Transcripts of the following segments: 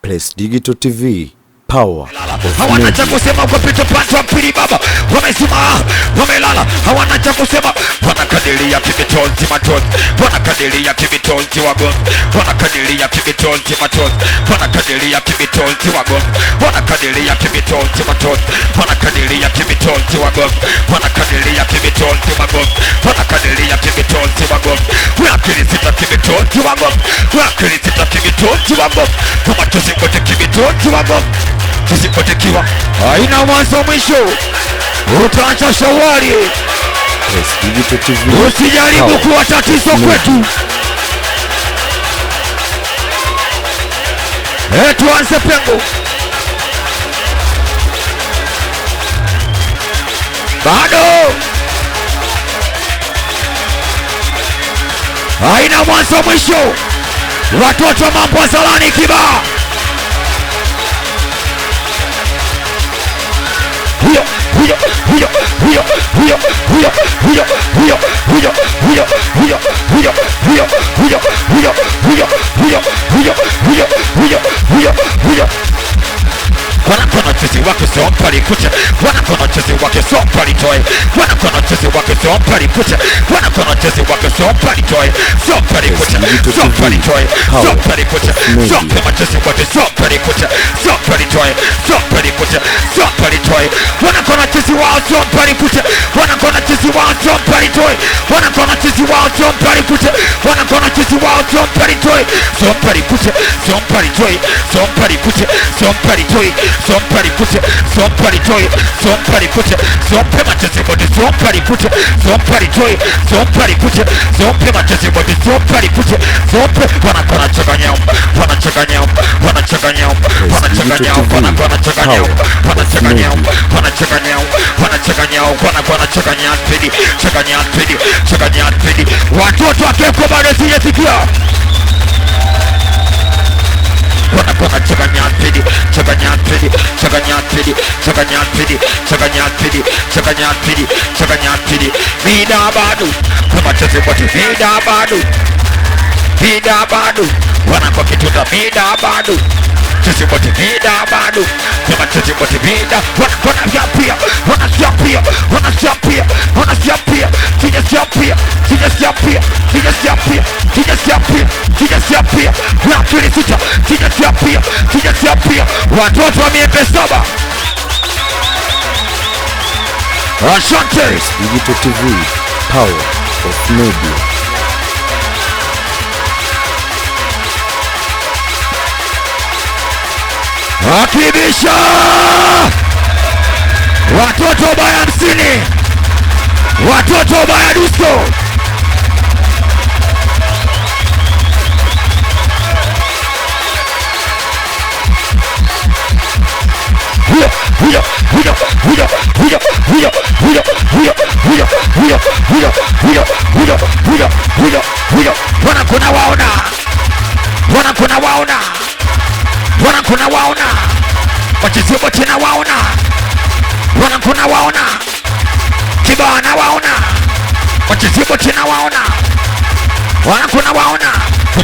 Place Digital TV, power. Hawana cha kusema kwa pito panto pili baba. Wamesima, wamelala. Hawana cha kusema. Wanakadiria kibitonzi matonzi. Wanakadiria kibitonzi wagon. Wanakadiria kibitonzi matonzi. Wanakadiria kibitonzi wagon. Wanakadiria kibitonzi matonzi. Wanakadiria kibitonzi wagon. Wanakadiria kibitonzi wagon. Wanakadiria kibitonzi wagon. Wakilisita kibitonzi wagon. Wakilisita kibitonzi wagon. Kama tusingote kibitonzi wagon. Tusipotekiwa haina mwanzo mwisho, utaacha shawari. Place Digital TV, usijaribu kuwa tatizo kwetu. Tuanze pengo. Bado haina mwanzo mwisho, watoto mambo ya salani kibaa. Wanakono chezi wake sompali kucha. Wanakono chezi wake sompali toy. Wanakono chezi wake sompali kucha. Wanakono chezi wake sompali toy. Sompali kucha. Sompali toy. Sompali kucha. Sompali chezi wake sompali kucha. Sompali toy. Sompali kucha. Sompali toy. Wanakono chezi wao sompali kucha. Wanakono chezi wao sompali toy. Wanakono chezi wao sompali kucha. Wanakono chezi wao sompali toy. Sompali kucha. Sompali toy. Sompali kucha. Sompali toy. Sompali kucha, sompali toy, sompali kucha, sompe machezi bodi, sompali kucha, sompali toy, sompali kucha, sompe machezi bodi, sompali kucha, sompe. Wanakona chaganyao, wanachaganyao, wanachaganyao, wanachaganyao, wanachaganyao, wanachaganyao, wanachaganyao, wanachaganyao, wanachaganyao pedi, chaganyao pedi, chaganyao pedi. Watoto akeko bado sijasikia. Wanakona chaganyapidi, chaganyapidi, chaganyapidi, chaganyapidi, chaganyapidi, chaganyapidi, chaganyapidi. Mida bado, kama cheze boti. Mida bado, mida bado. Wanakwa kitunda mida bado. Cheze boti mida bado, kama cheze boti mida. Wanakona yapia, wanasiapia, wanasiapia, wanasiapia, sijasiapia, sijasiapia, sijasiapia, sijasiapia, sijasiapia. Wakilisita, sijasiapia, sijasiapia. Watoto wa miembe saba. Asante. Place Digital TV, power of media. Akibisha watoto baya 50, watoto baya dusko. Wanakuna waona, wanakuna waona, wanakuna waona, wachizibo tena waona, wanakuna waona, kibana waona, wachizibo tena waona, wanakuna waona.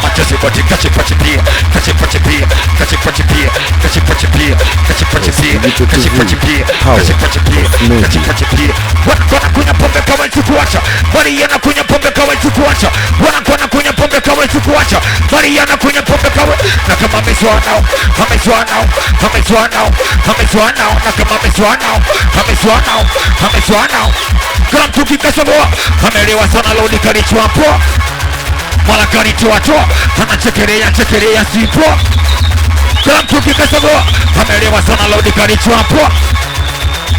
Wachizibo tena kachipachipia, kachipachipia, kachipachipia, kachipachipia, kachipachipia, kachipachipia, kachipachipia, kachipachipia. Wanakunywa pombe kama isikuacha, bali yanakunywa pombe kama isikuacha. Wanakunywa pombe kama isikuacha, bali yanakunywa pombe kama. Na kama amezwanao, amezwanao, amezwanao, amezwanao. Na kama amezwanao, amezwanao, amezwanao. Kila mtu kikasoboa, amelewa sana lodi kalichwa hapo. Malakari toa, anachekelea chekelea sipo. Kila mtu kikasoboa, amelewa sana lodi kalichwa hapo.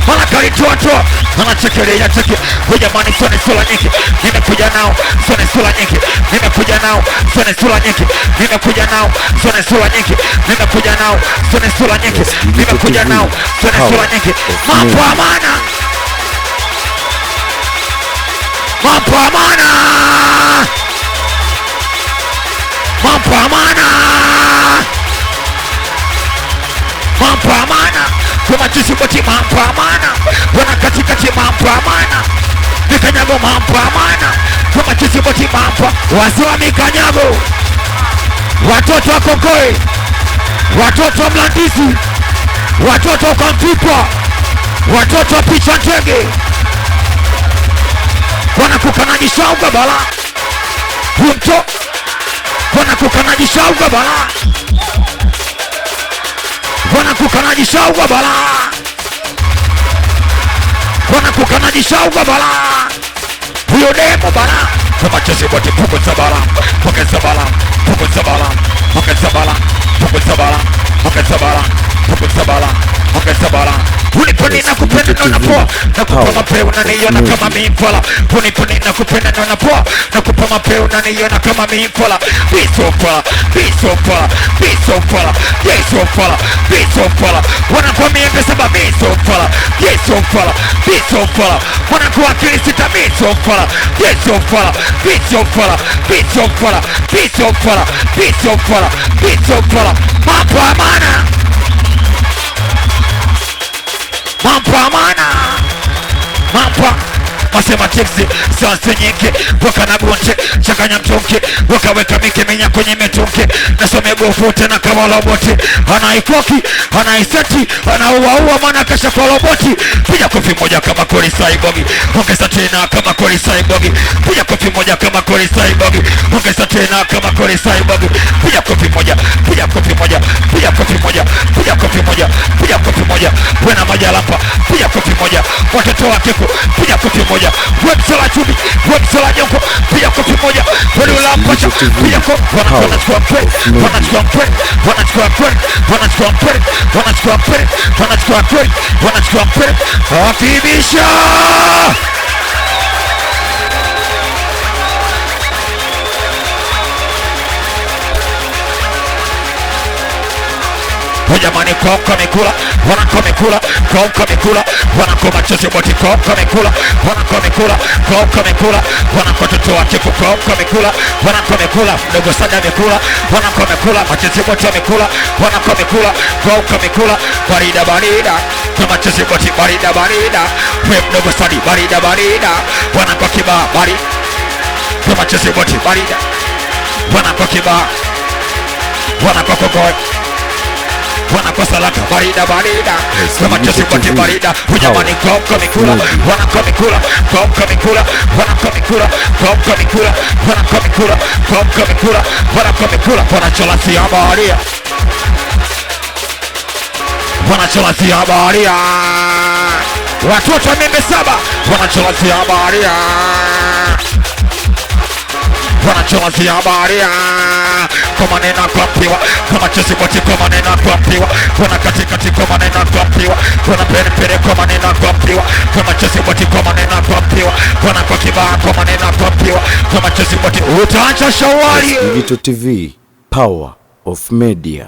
Malakari toa, anachekelea cheke. Jamani, sone sula nyingi, nimekuja nao. Sone sula nyingi, nimekuja nao. Sone sula nyingi, nimekuja nao. Sone sula nyingi, nimekuja nao. Sone sula nyingi, nimekuja nao. Sone sula nyingi. Mambo amana, mambo amana, mambo amana, mambo amana. Kwa chisiboti mambo amana. Wana katikati mambo amana. Mikanyago mambo amana. Kwa chisiboti mambo. Wazee wa mikanyago, watoto wa Kongoe, watoto Mlandizi, watoto kwa Mtipwa, watoto picha ndege, wanakukananisha ugabala humto, wanakukananisha ugabala, wanakukananisha ugabala, wanakukananisha ugabala, huyo demo bala, kama chezi wote pukuza bala, pukuza bala, pukuza bala, pukuza bala, pukuza bala, pukuza bala, pukuza bala, pukuza bala. Uniponi na kupenda na unapoa, na kupa mapeo unaniona kama mimfola. Uniponi na kupenda na unapoa, na kupa mapeo unaniona kama mimfola. Bisofola, bisofola, bisofola, bisofola, bisofola. Wanakuwa miembe saba bisofola, bisofola, bisofola. Wanakuwa akili sita bisofola, bisofola, bisofola, bisofola, bisofola, bisofola, bisofola. Mambo amana, mambo amana, mambo masema teksi sasa nyingi waka na gonche chakanya mtonke wakaweka mikemenya kwenye metonke nasome gofu tena kama roboti anaikoki anaiseti anauaua maana kasha kwa roboti piga kofi moja kama Korisai Bogi ongeza tena kama Korisai Bogi piga kofi moja kama Korisai Bogi ongeza tena kama Korisai Bogi piga kofi moja piga kofi moja piga kofi moja piga kofi moja piga kofi moja wena moja lapa piga kofi moja watoto wake piga kofi moja websala chumi websala nyoko piga kofi moja wale ulampacha piga kofi wanachukua mpere wanachukua mpere wanachukua mpere wanachukua mpere wanachukua mpere wanachukua mpere wanachukua mpere wakibisha jamani koka mikula wanako mikula koka mikula wanako machozi boti koka mikula wanako mikula koka mikula wanako toto wake koka mikula wanako mikula mdogo sada mikula wanako mikula machozi boti mikula wanako mikula koka mikula barida barida kwa machozi boti barida barida we mdogo sadi barida barida wanako kiba bari kwa machozi boti barida wanako kiba wanako kokoe wanako salaka barida barida kama chesi boti barida unyamani koka mikula wanako mikula koka mikula wanako mikula koka mikula wanako mikula koka mikula wanako mikula wanachola siabaria wanachola siabaria watoto wa mimbe saba wanachola siabaria wanachomazia baria kwa manena kwa mpiwa kama chesi boti kwa manena kwa mpiwa wana katikati kwa manena kwa mpiwa wana pere kwa manena kwa mpiwa kama chesi boti kwa manena kwa mpiwa wana kwa kibaa kwa manena kwa mpiwa kama chesi boti utaacha shawari. Digital TV, power of media.